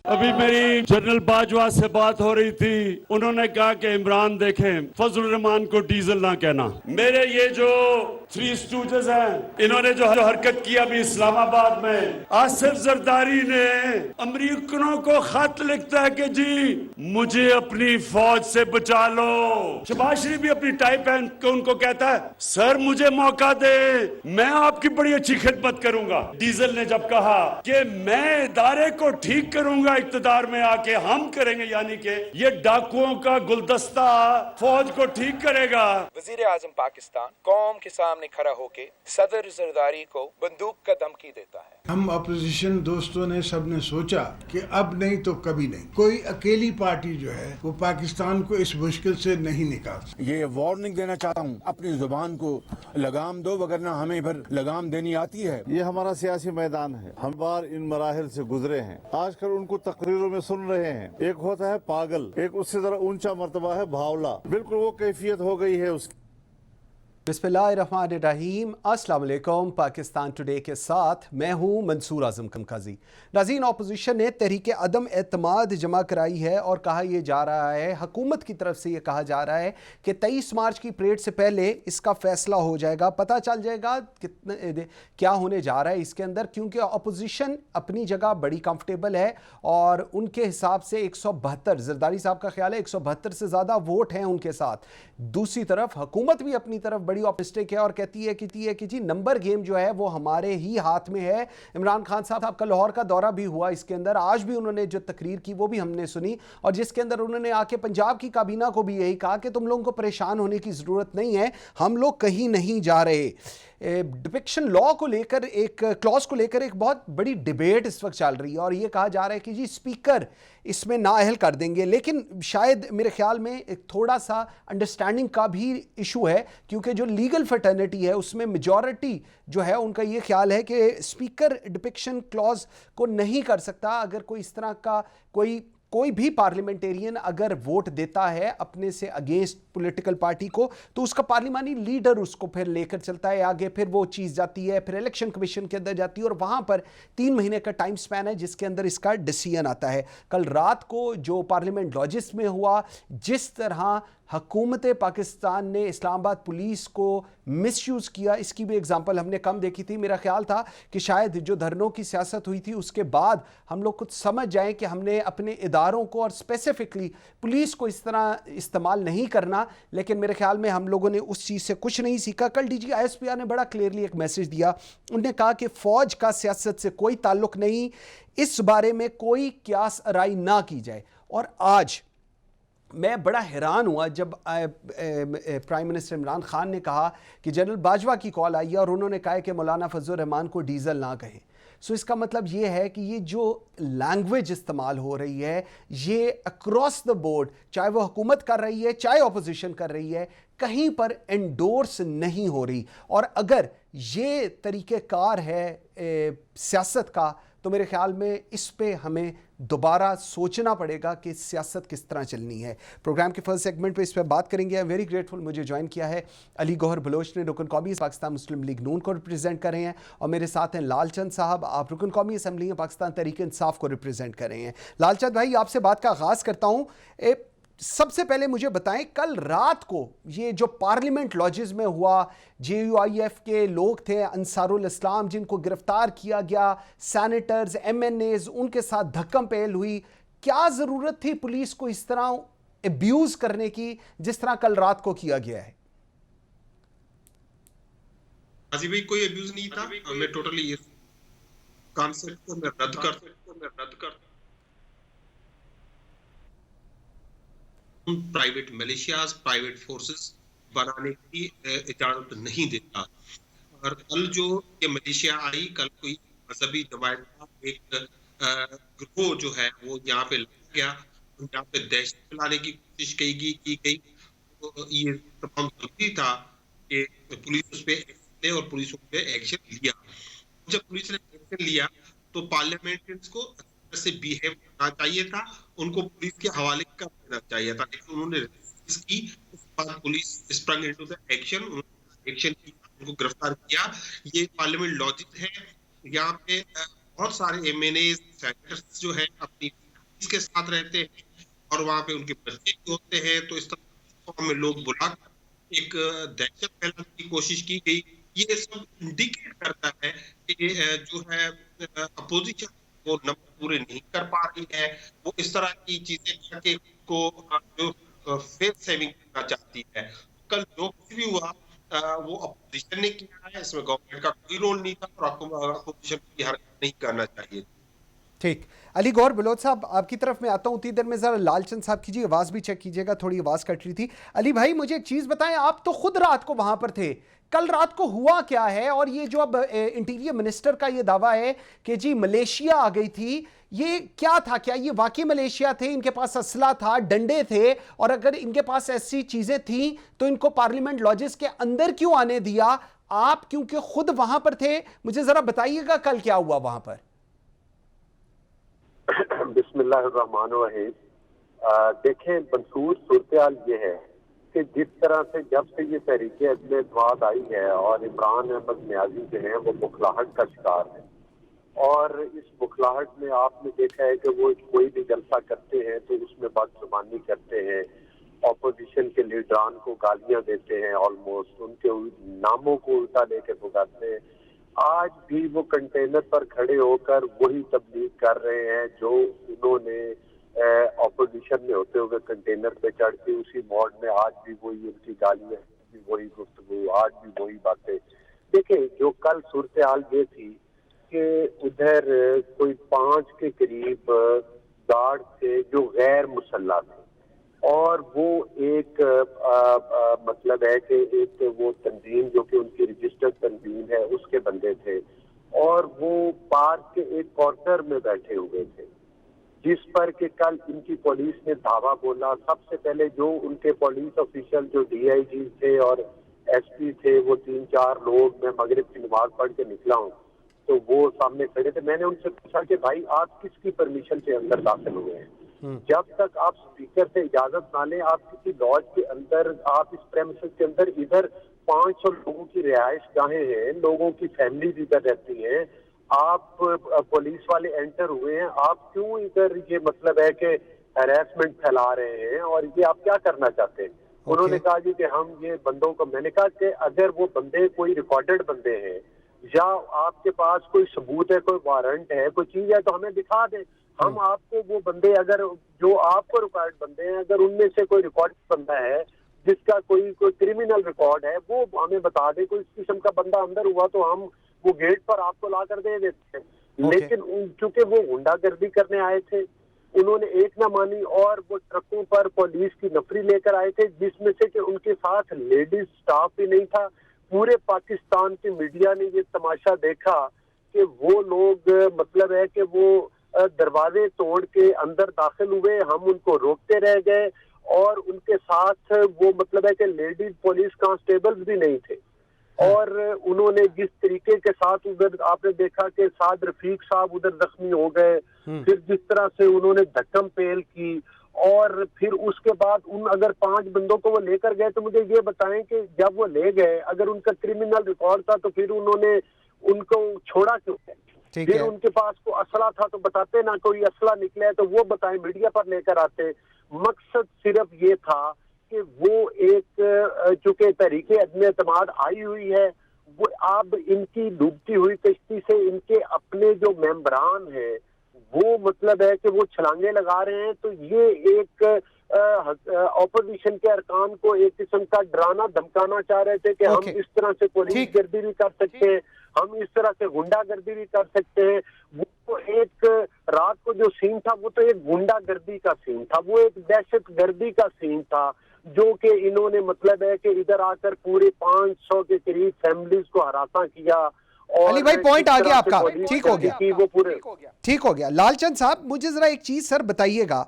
अभी मेरी जनरल बाजवा से बात हो रही थी, उन्होंने कहा कि इमरान देखें फजलुर रहमान को डीजल ना कहना। मेरे ये जो थ्री स्टूडेंट्स हैं, इन्होंने जो हरकत की अभी इस्लामाबाद में, आसिफ जरदारी ने अमरीकनों को खत लिखता है कि जी मुझे अपनी फौज से बचा लो। शहबाज शरीफ भी अपनी टाई पहन के उनको कहता है सर मुझे मौका दे, मैं आपकी बड़ी अच्छी खिदमत करूंगा। डीजल ने जब कहा कि मैं इदारे को ठीक करूंगा इक्तदार में आके, हम करेंगे, यानी कि ये डाकुओं का गुलदस्ता फौज को ठीक करेगा। वजीर आजम पाकिस्तान कौम के सामने खड़ा होके सदर जरदारी को बंदूक का धमकी देता है। हम अपोजिशन दोस्तों ने सबने सोचा कि अब नहीं तो कभी नहीं, कोई अकेली पार्टी जो है वो पाकिस्तान को इस मुश्किल से नहीं निकाल सकती। ये वार्निंग देना चाहता हूँ, अपनी जुबान को लगाम दो, वगरना हमें फिर लगाम देनी आती है। ये हमारा सियासी मैदान है, हम बार इन मराहिल से गुजरे हैं। आजकल उनको तकरीरों में सुन रहे हैं, एक होता है पागल, एक उससे जरा ऊंचा मर्तबा है भावला, बिल्कुल वो कैफियत हो गई है उसकी। बिस्मिल्लाहिर्रहमानिर्रहीम, अस्सलाम वालेकुम। पाकिस्तान टुडे के साथ मैं हूं मंसूर आजम काजी। नाज़रीन, अपोजिशन ने तहरीक अदम एतमाद जमा कराई है और कहा यह जा रहा है, हुकूमत की तरफ से यह कहा जा रहा है कि 23 मार्च की परेड से पहले इसका फैसला हो जाएगा, पता चल जाएगा कितने क्या होने जा रहा है इसके अंदर, क्योंकि अपोजिशन अपनी जगह बड़ी कंफर्टेबल है और उनके हिसाब से 172 जरदारी साहब का ख्याल है 172 से ज़्यादा वोट हैं उनके साथ। दूसरी तरफ हुकूमत भी अपनी तरफ बड़ी ऑप्टिमिस्टिक है और कहती है कि जी नंबर गेम जो है वो हमारे ही हाथ में है। इमरान खान साहब का लाहौर का दौरा भी हुआ, इसके अंदर आज भी उन्होंने जो तकरीर की वो भी हमने सुनी और जिसके अंदर उन्होंने आके पंजाब की काबीना को भी यही कहा कि तुम लोगों को परेशान होने की ज़रूरत नहीं है, हम लोग कहीं नहीं जा रहे। डिपिक्शन लॉ को लेकर, एक क्लॉज को लेकर एक बहुत बड़ी डिबेट इस वक्त चल रही है और ये कहा जा रहा है कि जी स्पीकर इसमें नाअहल कर देंगे, लेकिन शायद मेरे ख्याल में एक थोड़ा सा अंडरस्टैंडिंग का भी इशू है, क्योंकि जो लीगल फर्टर्निटी है उसमें मेजॉरिटी जो है उनका ये ख्याल है कि स्पीकर डिपिक्शन क्लॉज को नहीं कर सकता। अगर कोई इस तरह का कोई भी पार्लियामेंटेरियन अगर वोट देता है अपने से अगेंस्ट पॉलिटिकल पार्टी को, तो उसका पार्लिमानी लीडर उसको फिर लेकर चलता है आगे, फिर वो चीज़ जाती है, फिर इलेक्शन कमीशन के अंदर जाती है और वहाँ पर 3 महीने का टाइम स्पैन है जिसके अंदर इसका डिसीजन आता है। कल रात को जो पार्लियामेंट लॉजिस्ट में हुआ, जिस तरह हुकूमत पाकिस्तान ने इस्लामाबाद पुलिस को मिसयूज़ किया, इसकी भी एग्जांपल हमने कम देखी थी। मेरा ख्याल था कि शायद जो धरनों की सियासत हुई थी उसके बाद हम लोग कुछ समझ जाएं कि हमने अपने इदारों को और स्पेसिफिकली पुलिस को इस तरह इस्तेमाल नहीं करना, लेकिन मेरे ख्याल में हम लोगों ने उस चीज़ से कुछ नहीं सीखा। कल DG ISPR ने बड़ा क्लियरली एक मैसेज दिया, उन्होंने कहा कि फ़ौज का सियासत से कोई ताल्लुक़ नहीं, इस बारे में कोई क्यास आराई ना की जाए। और आज मैं बड़ा हैरान हुआ जब प्राइम मिनिस्टर इमरान खान ने कहा कि जनरल बाजवा की कॉल आई है और उन्होंने कहा कि मौलाना फजलुर रहमान को डीजल ना कहें। सो इसका मतलब ये है कि ये जो लैंग्वेज इस्तेमाल हो रही है ये अक्रॉस द बोर्ड, चाहे वो हुकूमत कर रही है चाहे अपोजिशन कर रही है, कहीं पर एंडोर्स नहीं हो रही। और अगर ये तरीक़ेकार है सियासत का, तो मेरे ख्याल में इस पे हमें दोबारा सोचना पड़ेगा कि सियासत किस तरह चलनी है। प्रोग्राम के फर्स्ट सेगमेंट पे इस पर बात करेंगे। आई एम वेरी ग्रेटफुल, मुझे ज्वाइन किया है अली गौहर बलोच ने, रुकन कौमी पाकिस्तान मुस्लिम लीग नून को रिप्रेजेंट कर रहे हैं, और मेरे साथ हैं लालचंद साहब, आप रुकन कौमी असम्बली पाकिस्तान तहरीक इंसाफ को रिप्रेजेंट कर रहे हैं। लालचंद भाई, आपसे बात का आगाज़ करता हूँ। सबसे पहले मुझे बताएं, कल रात को ये जो पार्लियामेंट लॉजेस में हुआ, JUIF के लोग थे अंसारुल इस्लाम जिनको गिरफ्तार किया गया, सैनेटर्स, MNAs, उनके साथ धक्कम पहल हुई, क्या ज़रूरत थी पुलिस को इस तरह एब्यूज़ करने की जिस तरह कल रात को किया गया है? अजी भाई, कोई एब्यूज नहीं था। मैं टोटली इस कॉन्सेप्ट को मैं रद्द कर प्राइवेट मिलिशियाज, प्राइवेट फोर्सेस बनाने की इजाजत नहीं देता। और कल जो ये मिलिशिया आई, कल कोई मजहबी जमात का एक ग्रोह जो है वो यहाँ पे लग गया, यहाँ पे दहशत फैलाने की कोशिश की गई। तो ये तमाम जरूरी था कि पुलिस उस पर एक्शन ले और पुलिस उस पर एक्शन लिया। जब पुलिस ने एक्शन लिया तो पार्लियामेंट्रियंस को से बिहेव करना चाहिए था, उनको पुलिस के हवाले कर देना चाहिए था, लेकिन उन्होंने इसकी police sprung into the action किया, उनको गिरफ्तार किया। ये पार्लियामेंट लॉजिक है। यहाँ पे बहुत सारे MNAs, सेनेटर्स जो है अपनी के साथ रहते हैं और वहां पे उनके बच्चे भी होते हैं, तो इस तरह में लोग बुलाकर एक दहशत फैलाने की कोशिश की गई। ये सब इंडिकेट करता है कि जो है अपोजिशन वो नंबर पूरे नहीं कर पा रही है, वो इस तरह की चीजें करके को जो फेस सेविंग करना चाहती है। कल जो कुछ भी हुआ वो अपोजिशन ने किया है, इसमें गवर्नमेंट का कोई रोल नहीं था और अपोजिशन की हरकत नहीं करना चाहिए। ठीक, अली गौर बलोच साहब आपकी तरफ मैं आता हूँ, उतनी देर में ज़रा लालचंद साहब कीजिए, आवाज़ भी चेक कीजिएगा, थोड़ी आवाज़ कट रही थी। अली भाई मुझे एक चीज़ बताएं, आप तो खुद रात को वहाँ पर थे, कल रात को हुआ क्या है? और ये जो अब इंटीरियर मिनिस्टर का ये दावा है कि जी मलेशिया आ गई थी, ये क्या था? क्या ये वाकई मलेशिया थे? इनके पास असला था, डंडे थे, और अगर इनके पास ऐसी चीज़ें थी तो इनको पार्लियामेंट लॉजेस के अंदर क्यों आने दिया? आप क्योंकि खुद वहाँ पर थे, मुझे ज़रा बताइएगा कल क्या हुआ वहाँ पर। बिस्मिल्लाहिर्रहमानिर्रहीम। देखें, मंसूर सूरत ये है कि जिस तरह से जब से ये तहरीके अदम एतमाद आई है और इमरान अहमद न्याजी जो है वो बुखलाहट का शिकार है, और इस बुखलाहट में आपने देखा है कि वो कोई भी जलसा करते हैं तो उसमें बदजुबानी करते हैं, ऑपोजिशन के लीडरान को गालियां देते हैं, ऑलमोस्ट उनके नामों को उल्टा लेके भुगाते हैं। आज भी वो कंटेनर पर खड़े होकर वही तबलीग कर रहे हैं जो उन्होंने ऑपोजिशन में होते हुए कंटेनर पे चढ़ के उसी मोड में आज भी वही उनकी गालियां, भी वही गुफ्तगू, आज भी वही बातें। देखिए, जो कल सूरत हाल ये थी कि उधर कोई 5 के करीब गार्ड थे जो गैर मुसल्ला थे, और वो एक मतलब है कि एक वो तंजीम जो कि उनकी रजिस्टर्ड तंजीम है उसके बंदे थे, और वो पार्क के एक कॉर्नर में बैठे हुए थे, जिस पर कि कल इनकी पुलिस ने धावा बोला। सबसे पहले जो उनके पुलिस ऑफिशियल जो डीआईजी थे और एसपी थे, वो 3-4 लोग, मैं मगरिब की नमाज पढ़ के निकला हूँ तो वो सामने खड़े थे। मैंने उनसे पूछा कि भाई आप किसकी परमिशन से अंदर दाखिल हुए हैं? जब तक आप स्पीकर से इजाजत ना लें, आप किसी लॉज के अंदर, आप इस प्रेमिसेस के अंदर, इधर 500 लोगों की रिहाइश गाहें हैं, लोगों की फैमिलीज इधर रहती हैं, आप पुलिस वाले एंटर हुए हैं, आप क्यों इधर ये मतलब है कि हैरेसमेंट फैला रहे हैं और ये आप क्या करना चाहते हैं? उन्होंने कहा जी कि हम ये बंदों को, मैंने कहा कि अगर वो बंदे कोई रिकॉर्डेड बंदे हैं या आपके पास कोई सबूत है, कोई वारंट है, कोई चीज है तो हमें दिखा दें। हम आपको वो बंदे, अगर जो आपको रिकॉर्ड बंदे हैं, अगर उनमें से कोई रिकॉर्ड बंदा है जिसका कोई क्रिमिनल रिकॉर्ड है, वो हमें बता दे। कोई इस किस्म का बंदा अंदर हुआ तो हम वो गेट पर आपको ला कर दे देते हैं। लेकिन चूंकि वो गुंडागर्दी करने आए थे, उन्होंने एक ना मानी और वो ट्रकों पर पुलिस की नफरी लेकर आए थे, जिसमें से कि उनके साथ लेडीज स्टाफ भी नहीं था। पूरे पाकिस्तान की मीडिया ने ये तमाशा देखा कि वो लोग मतलब है कि वो दरवाजे तोड़ के अंदर दाखिल हुए, हम उनको रोकते रह गए, और उनके साथ वो मतलब है कि लेडीज पुलिस कांस्टेबल्स भी नहीं थे। और उन्होंने जिस तरीके के साथ उधर आपने देखा कि साद रफीक साहब उधर जख्मी हो गए, फिर जिस तरह से उन्होंने धक्कम पेल की, और फिर उसके बाद उन अगर 5 बंदों को वो लेकर गए तो मुझे ये बताएं कि जब वो ले गए, अगर उनका क्रिमिनल रिकॉर्ड था तो फिर उन्होंने उनको छोड़ा क्यों? फिर उनके पास को असला था तो बताते ना, कोई असला निकले तो वो बताएं, मीडिया पर लेकर आते। मकसद सिर्फ ये था कि वो एक चूंकि तहरीके अदम एतमाद आई हुई है, वो अब इनकी डूबती हुई कश्ती से इनके अपने जो मेंबरान हैं वो मतलब है कि वो छलांगे लगा रहे हैं। तो ये एक ऑपोजिशन के अरकान को एक किस्म का डराना धमकाना चाह रहे थे कि हम इस तरह से पुलिस गर्दी भी कर सकते हैं, हम इस तरह से गुंडागर्दी भी कर सकते हैं। वो एक रात को जो सीन था वो तो एक गुंडागर्दी का सीन था, वो एक दहशत गर्दी का सीन था, जो कि इन्होंने मतलब है कि इधर आकर पूरे 500 के करीब फैमिलीज को हरासा किया। और अली भाई पॉइंट आ गया आपका, ठीक हो गया, वो पूरे ठीक हो गया। लालचंद साहब मुझे जरा एक चीज सर बताइएगा,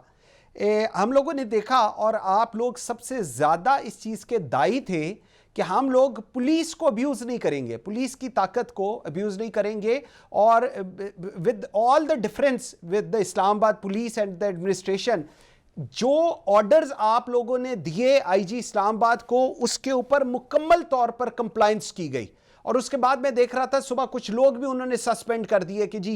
हम लोगों ने देखा और आप लोग सबसे ज्यादा इस चीज के दायी थे कि हम लोग पुलिस को अब्यूज नहीं करेंगे, पुलिस की ताकत को अब्यूज नहीं करेंगे, और with all the difference with the Islamabad police and the administration, जो ऑर्डर्स आप लोगों ने दिए आईजी इस्लामाबाद को, उसके ऊपर मुकम्मल तौर पर कंप्लायंस की गई। और उसके बाद मैं देख रहा था सुबह कुछ लोग भी उन्होंने सस्पेंड कर दिए कि जी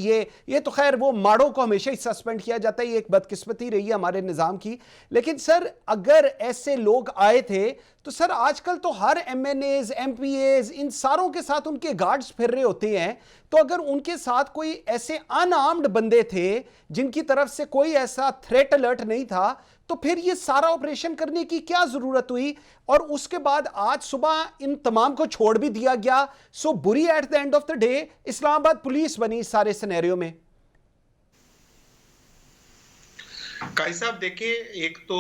ये तो खैर वो माड़ों को हमेशा ही सस्पेंड किया जाता है, ये एक बदकिस्मती रही है हमारे निज़ाम की। लेकिन सर अगर ऐसे लोग आए थे तो सर आजकल तो हर MNAs, MPAs इन सारों के साथ उनके गार्ड्स फिर रहे होते हैं, तो अगर उनके साथ कोई ऐसे अनआर्म्ड बंदे थे जिनकी तरफ से कोई ऐसा थ्रेट अलर्ट नहीं था, तो फिर ये सारा ऑपरेशन करने की क्या जरूरत हुई? और उसके बाद आज सुबह इन तमाम को छोड़ भी दिया गया। सो बुरी at the end of the day Islamabad police बनी इस सारे सिनेरियो में। काई साहब देखिए, एक तो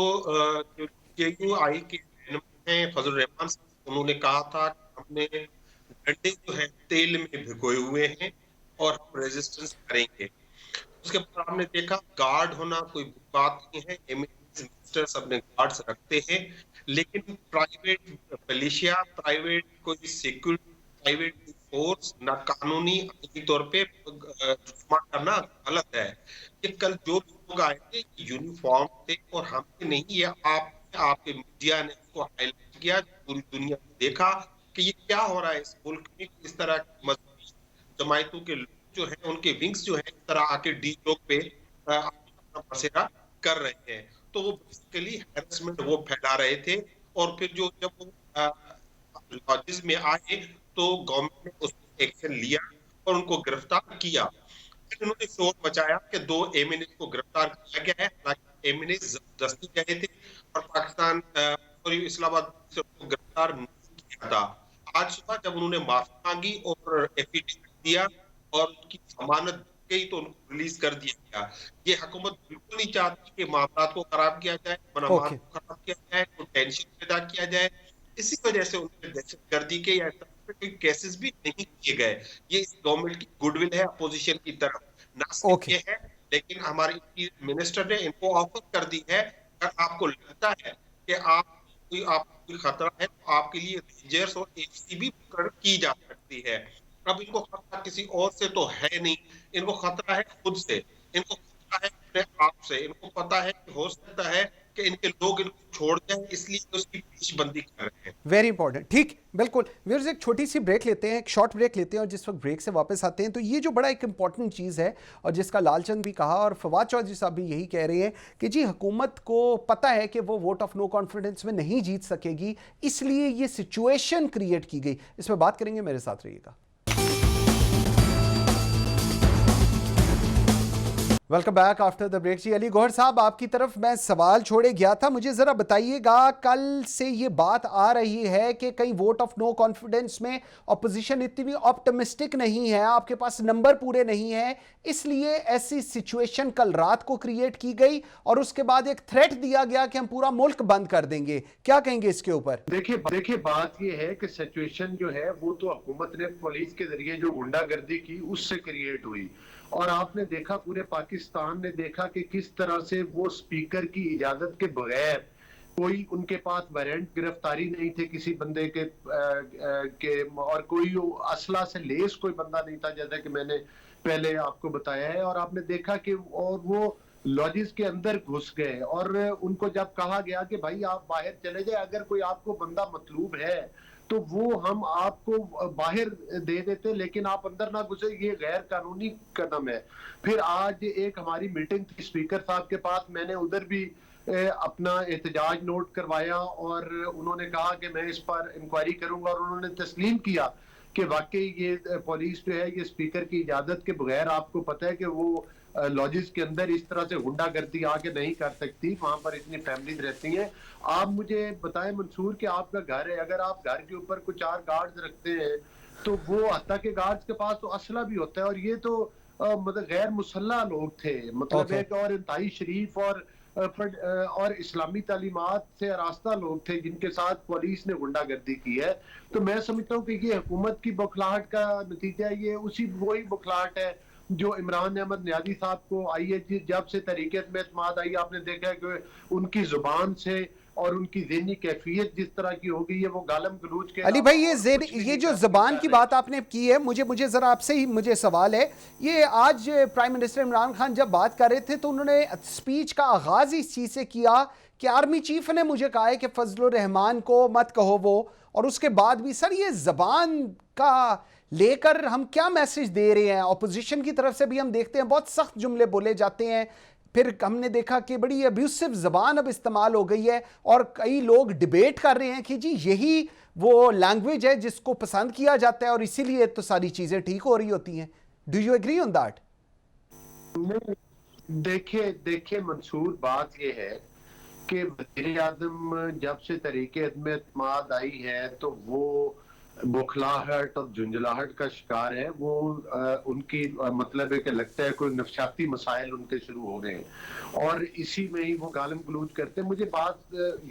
जो JUI के हैं फजल रहमान साहब, उन्होंने कहा था कि हमने डंडे जो है तेल में भिगोए हुए हैं और हम रेजिस्टेंस करेंगे। उसके बाद हमने देखा गार्ड होना कोई बात नहीं है, मिनिस्टर्स अपने गार्ड्स रखते हैं, लेकिन प्राइवेट मिलिशिया, प्राइवेट कोई सिक्योरिटी, प्राइवेट फोर्स ना कानूनी आईनी तौर पे इस्तेमाल करना गलत है। ये कल जो लोग आए थे यूनिफॉर्म थे और हमने नहीं, ये आपके मीडिया ने इसको हाईलाइट किया, पूरी दुनिया ने देखा कि ये क्या हो रहा है इस मुल्क में। इस तरह की मजहबी जमायतों के लोग जो है, उनके विंग्स जो है इस तरह आके डी लोग पे अपना बसेरा कर रहे हैं, तो वो बेसिकली हैरेसमेंट वो फैला रहे थे। और फिर जब वो लॉजेस में आए तो गवर्नमेंट ने उस पर एक्शन लिया और उनको गिरफ्तार किया। फिर उन्होंने शोर मचाया कि 2 MNA को गिरफ्तार किया गया है, हालांकि MNA जबरदस्ती गए थे और पाकिस्तान और इस्लामाबाद से उनको गिरफ्तार नहीं किया था। आज सुबह जब उन्होंने माफी मांगी और एफिडेविट दिया और उनकी जमानत गई तो उनको रिलीज कर दिया गया। ये हुकूमत बिल्कुल नहीं चाहती कि मामला को खराब किया जाए, मनामात को खराब किया जाए, कोई टेंशन पैदा किया जाए। इसी वजह से उन्होंने दहशतगर्दी के या कोई केसेस भी नहीं किए गए। ये इस गवर्नमेंट की गुडविल है अपोजिशन की तरफ, ना सिर्फ ये है, लेकिन हमारे मिनिस्टर ने इनको ऑफर कर दी है, अगर आपको लगता है कि आपको कोई खतरा है तो आपके लिए रेंजर्स और APC भी की जा सकती है। अब इनको खतरा किसी और से तो है नहीं, इनको खतरा है खुद से, इनको खतरा है अपने आप से। इनको पता है कि हो सकता है कि इनके लोग इनको छोड़ जाएं, इसलिए उसकी पेशबंदी कर रहे हैं। वेरी इंपॉर्टेंट, ठीक, बिल्कुल। व्यूअर्स एक छोटी सी ब्रेक लेते हैं, एक शॉर्ट ब्रेक लेते हैं, और जिस वक्त ब्रेक से वापस आते हैं तो ये जो बड़ा एक इंपॉर्टेंट चीज़ है और जिसका लालचंद भी कहा और फवाद चौधरी साहब भी यही कह रहे हैं कि जी हुकूमत को पता है कि वो वोट ऑफ नो कॉन्फिडेंस में नहीं जीत सकेगी, इसलिए ये सिचुएशन क्रिएट की गई। इस पर बात करेंगे, मेरे साथ रहिएगा। Welcome back after the break. जी अली गौहर साहब, आपकी तरफ मैं सवाल छोड़े गया था, मुझे ज़रा बताइएगा, कल से ये बात आ रही है कि कहीं वोट ऑफ नो कॉन्फिडेंस में अपोजिशन इतनी भी ऑप्टिमिस्टिक नहीं है, आपके पास नंबर पूरे नहीं है, इसलिए ऐसी सिचुएशन कल रात को क्रिएट की गई और उसके बाद एक थ्रेट दिया गया कि हम पूरा मुल्क बंद कर देंगे। क्या कहेंगे इसके ऊपर? देखिए बात ये है कि सिचुएशन जो है वो तो हुकूमत ने पुलिस के जरिए जो गुंडागर्दी की उससे क्रिएट हुई, और आपने देखा पूरे पाकिस्तान ने देखा कि किस तरह से वो स्पीकर की इजाजत के बगैर, कोई उनके पास वारंट गिरफ्तारी नहीं थे किसी बंदे के और कोई असला से लेस कोई बंदा नहीं था, जैसा कि मैंने पहले आपको बताया है। और आपने देखा कि और वो लॉजिस के अंदर घुस गए और उनको जब कहा गया कि भाई आप बाहर चले जाए, अगर कोई आपको बंदा मतलूब है तो वो हम आपको बाहर दे देते, लेकिन आप अंदर ना घुसे, ये गैर कानूनी कदम है। फिर आज एक हमारी मीटिंग थी स्पीकर साहब के पास, मैंने उधर भी अपना एहतजाज नोट करवाया और उन्होंने कहा कि मैं इस पर इंक्वायरी करूंगा, और उन्होंने तस्लीम किया कि वाकई ये पुलिस जो है ये स्पीकर की इजाजत के बगैर, आपको पता है कि वो लॉजिस के अंदर इस तरह से गुंडागर्दी आके नहीं कर सकती, वहां पर इतनी फैमिलीज रहती हैं। आप मुझे बताएं मंसूर कि आपका घर है, अगर आप घर के ऊपर कुछ 4 गार्ड्स रखते हैं तो वो हत्ता के गार्ड्स के पास तो असला भी होता है, और ये तो मतलब गैर मुसल्ला लोग थे, मतलब एक और इंतहाई शरीफ और इस्लामी तालीमात से आरास्ता लोग थे जिनके साथ पुलिस ने गुंडागर्दी की है। तो मैं समझता हूँ कि ये हुकूमत की बौखलाहट का नतीजा है, ये वही बौखलाहट है जो इमरान अहमद न्याजी साहब को आई है। जब से तरीके में एतमाद आई, आपने देखा है कि उनकी जुबान से और उनकी ज़हनी कैफियत जिस तरह की हो गई है, वो गालम गलूच के। अली भाई, ये जो ज़बान की बात आपने की है, मुझे ज़रा आपसे ही मुझे सवाल है, ये आज प्राइम मिनिस्टर इमरान खान जब बात कर रहे थे तो उन्होंने स्पीच का आगाज़ इस चीज़ से किया कि आर्मी चीफ ने मुझे कहा है कि फजलुर रहमान को मत कहो वो, और उसके बाद भी सर ये जबान का लेकर हम क्या मैसेज दे रहे हैं? ऑपोजिशन की तरफ से भी हम देखते हैं बहुत सख्त जुमले बोले जाते हैं, फिर हमने देखा कि बड़ी अब्यूसिव जबान अब इस्तेमाल हो गई है और कई लोग डिबेट कर रहे हैं कि जी यही वो लैंग्वेज है जिसको पसंद किया जाता है और इसीलिए तो सारी चीजें ठीक हो रही होती हैं। Do you agree on that? देखिए मंसूर, बात ये है कि वज़ीर आज़म जब से तरीके में एतमाद आई है तो वो बौखलाहट और झुंझलाहट का शिकार है। वो उनकी मतलब है कि लगता है कोई नफसियाती मसाइल उनके शुरू हो गए हैं और इसी में ही वो गालम गलूज करते हैं। मुझे बात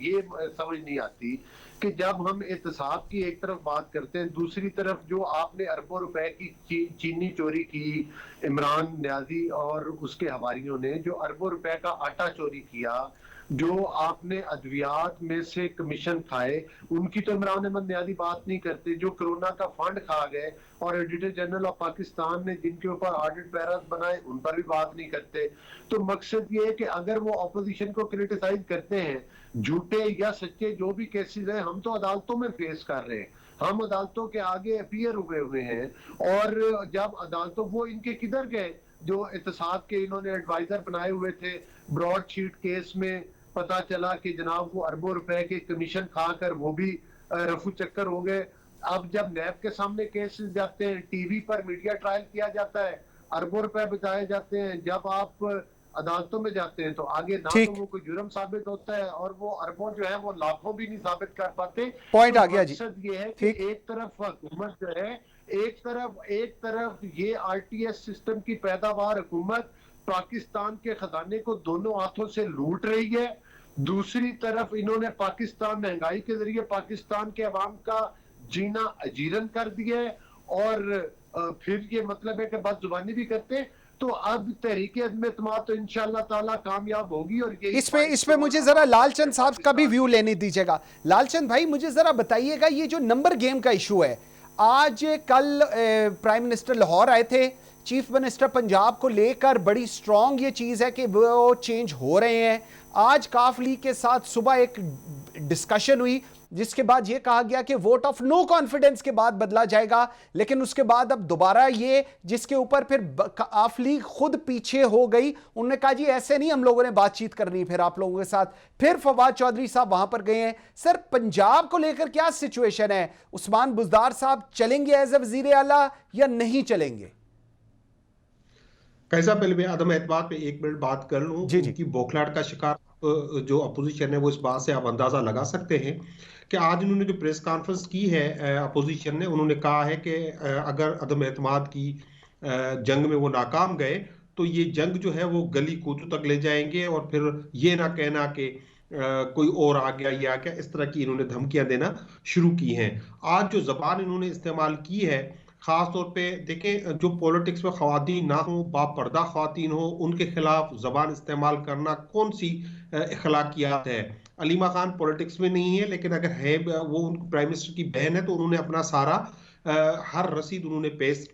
ये समझ नहीं आती कि जब हम एहतसाब की एक तरफ बात करते हैं, दूसरी तरफ जो आपने अरबों रुपए की चीनी चोरी की इमरान न्याजी और उसके हवारियों ने, जो अरबों रुपए का आटा चोरी किया, जो आपने अद्वियात में से कमीशन खाए, उनकी तो इमरान अहमद न्याजी बात नहीं करते। जो कोरोना का फंड खा गए और एडिटर जनरल ऑफ पाकिस्तान ने जिनके ऊपर ऑडिट पैरास बनाए, उन पर भी बात नहीं करते। तो मकसद ये है कि अगर वो ऑपोजिशन को क्रिटिसाइज करते हैं, झूठे या सच्चे जो भी केसेस हैं, हम तो अदालतों में फेस कर रहे हैं, हम अदालतों के आगे अपीयर हुए हैं। और जब अदालतों, वो इनके किधर गए जो एहतसाब के इन्होंने एडवाइजर बनाए हुए थे? ब्रॉडशीट केस में पता चला कि जनाब वो अरबों रुपए के कमीशन खाकर वो भी रफू चक्कर हो गए। अब जब नैब के सामने केस जाते हैं, टीवी पर मीडिया ट्रायल किया जाता है, अरबों रुपए बचाए जाते हैं। जब आप अदालतों में जाते हैं तो आगे ना तो वो कोई जुर्म साबित होता है और वो अरबों जो है वो लाखों भी नहीं साबित कर पाते। पॉइंट आ गया जी। मकसद ये है कि एक तरफ हुकूमत जो है, एक तरफ ये आरटीएस सिस्टम की पैदावार हुकूमत पाकिस्तान के खजाने को दोनों हाथों से लूट रही है, दूसरी तरफ इन्होंने पाकिस्तान महंगाई के जरिए पाकिस्तान के अवाम का जीना अजीरन कर दिया है और फिर ये मतलब है कि बदजुबानी भी करते हैं। तो अब तहरीके अदम-ए-एतमाद तो इंशाअल्लाह ताला कामयाब होगी। और इस पे मुझे जरा लालचंद साहब का भी व्यू लेने दीजिएगा। लालचंद भाई मुझे जरा बताइएगा, ये जो नंबर गेम का इशू है, आज कल प्राइम मिनिस्टर लाहौर आए थे, चीफ मिनिस्टर पंजाब को लेकर बड़ी स्ट्रॉन्ग ये चीज़ है कि वो चेंज हो रहे हैं। आज काफ लीग के साथ सुबह एक डिस्कशन हुई जिसके बाद ये कहा गया कि वोट ऑफ नो कॉन्फिडेंस के बाद बदला जाएगा, लेकिन उसके बाद अब दोबारा ये, जिसके ऊपर फिर काफ लीग खुद पीछे हो गई। उन्होंने कहा जी ऐसे नहीं, हम लोगों ने बातचीत करनी फिर आप लोगों के साथ। फिर फवाद चौधरी साहब वहां पर गए हैं। सर पंजाब को लेकर क्या सिचुएशन है? उस्मान बुज़दार साहब चलेंगे एज ए वजीर आला या नहीं चलेंगे? कैसा, पहले मैं अदम एतमाद पे एक मिनट बात कर लूं। कि बौखलाहट का शिकार जो अपोजिशन है वो इस बात से आप अंदाजा लगा सकते हैं कि आज इन्होंने जो प्रेस कॉन्फ्रेंस की है अपोजिशन ने, उन्होंने कहा है कि अगर अदम एतमाद की जंग में वो नाकाम गए तो ये जंग जो है वो गली कूचों तक ले जाएंगे और फिर ये ना कहना कि कोई और आ गया, ये आ गया। इस तरह की इन्होंने धमकियां देना शुरू की हैं। आज जो जबान इन्होंने इस्तेमाल की है, खास तौर पे देखें, जो पॉलिटिक्स में खवातीन ना हो, बापर्दा खवातीन हो, उनके खिलाफ जबान इस्तेमाल करना कौन सी अखलाकियात है? अलीमा खान पॉलिटिक्स में नहीं है, लेकिन अगर है वो प्राइम मिनिस्टर की बहन है तो उन्होंने अपना सारा हर रसीद उन्होंने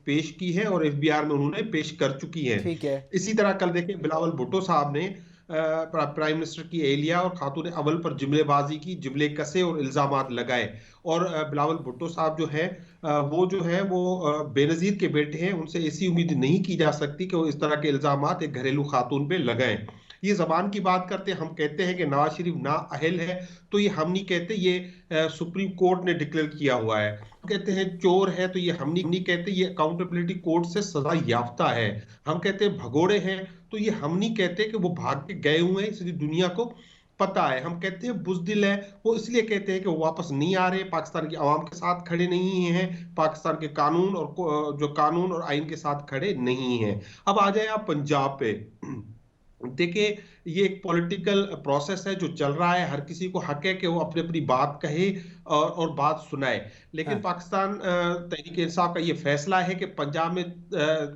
पेश की है और एफबीआर में उन्होंने पेश कर चुकी है। ठीक है। इसी तरह कल देखें बिलावल भुट्टो साहब ने प्राइम मिनिस्टर की एहलिया और खातून अव्वल पर जुमलेबाजी की, जुमले कसे और इल्जामात लगाए। और बिलावल भुट्टो साहब जो है वो बेनज़ीर के बेटे हैं, उनसे ऐसी उम्मीद नहीं की जा सकती कि वो इस तरह के इल्जामात एक घरेलू खातून पे लगाएं। ये जबान की बात करते हैं, हम कहते हैं कि नवाज शरीफ ना अहल है, तो ये हम नहीं कहते, ये सुप्रीम कोर्ट ने डिक्लेयर किया हुआ है। कहते हैं चोर है तो ये हम नहीं कहते, ये अकाउंटेबिलिटी कोर्ट से सजा याफ्ता है। हम कहते हैं भगोड़े हैं तो ये हम नहीं कहते कि वो भाग के गए हुए हैं, इसलिए दुनिया को पता है। हम कहते हैं बुज़दिल है, वो इसलिए कहते हैं कि वो वापस नहीं आ रहे, पाकिस्तान की आवाम के साथ खड़े नहीं हैं, पाकिस्तान के कानून और आइन के साथ खड़े नहीं हैं। अब आ जाए आप पंजाब पे। देखिए ये एक पॉलिटिकल प्रोसेस है जो चल रहा है, हर किसी को हक है कि वो अपनी अपनी बात कहे और बात सुनाए, लेकिन पाकिस्तान तहरीक इंसाफ का ये फैसला है कि पंजाब में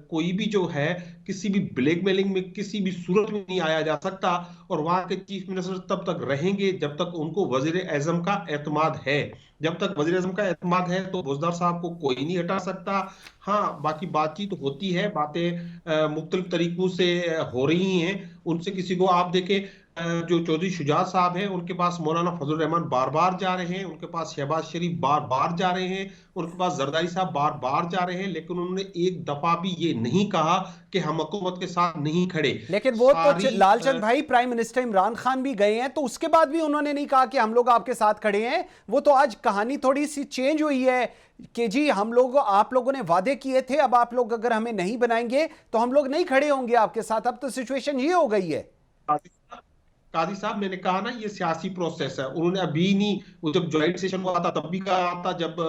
कोई भी जो है किसी भी ब्लैकमेलिंग में किसी भी सूरत में नहीं आया जा सकता और वहां के चीफ मिनिस्टर तब तक रहेंगे जब तक उनको वजीर आज़म का एतमाद है। जब तक वजीर आज़म का एतमाद है तो बुज़दार साहब को कोई नहीं हटा सकता। हाँ, बाकी बातचीत होती है, बातें मुख्तलिफ तरीकों से हो रही हैं, उनसे किसी को आप देखें जो चौधरी शुजात साहब हैं उनके पास मौलाना फजल रहमान बार बार जा रहे हैं, उनके पास शहबाज शरीफ बार बार जा रहे हैं, उनके पास जरदारी साहब बार बार जा रहे हैं, लेकिन उन्होंने एक दफा भी ये नहीं कहा कि हम हुकूमत के साथ नहीं खड़े। लेकिन वो तो लालचंद भाई प्राइम मिनिस्टर इमरान खान भी गए हैं, तो उसके बाद भी उन्होंने नहीं कहा कि हम लोग आपके साथ खड़े हैं। वो तो आज कहानी थोड़ी सी चेंज हुई है कि जी हम लोग, आप लोगों ने वादे किए थे, अब आप लोग अगर हमें नहीं बनाएंगे तो हम लोग नहीं खड़े होंगे आपके साथ। अब तो सिचुएशन ये हो गई है। काजी साहब, मैंने कहा ना ये सियासी प्रोसेस है। उन्होंने अभी नहीं, वो जब ज्वाइंट सेशन हुआ था तब भी कहा था, जब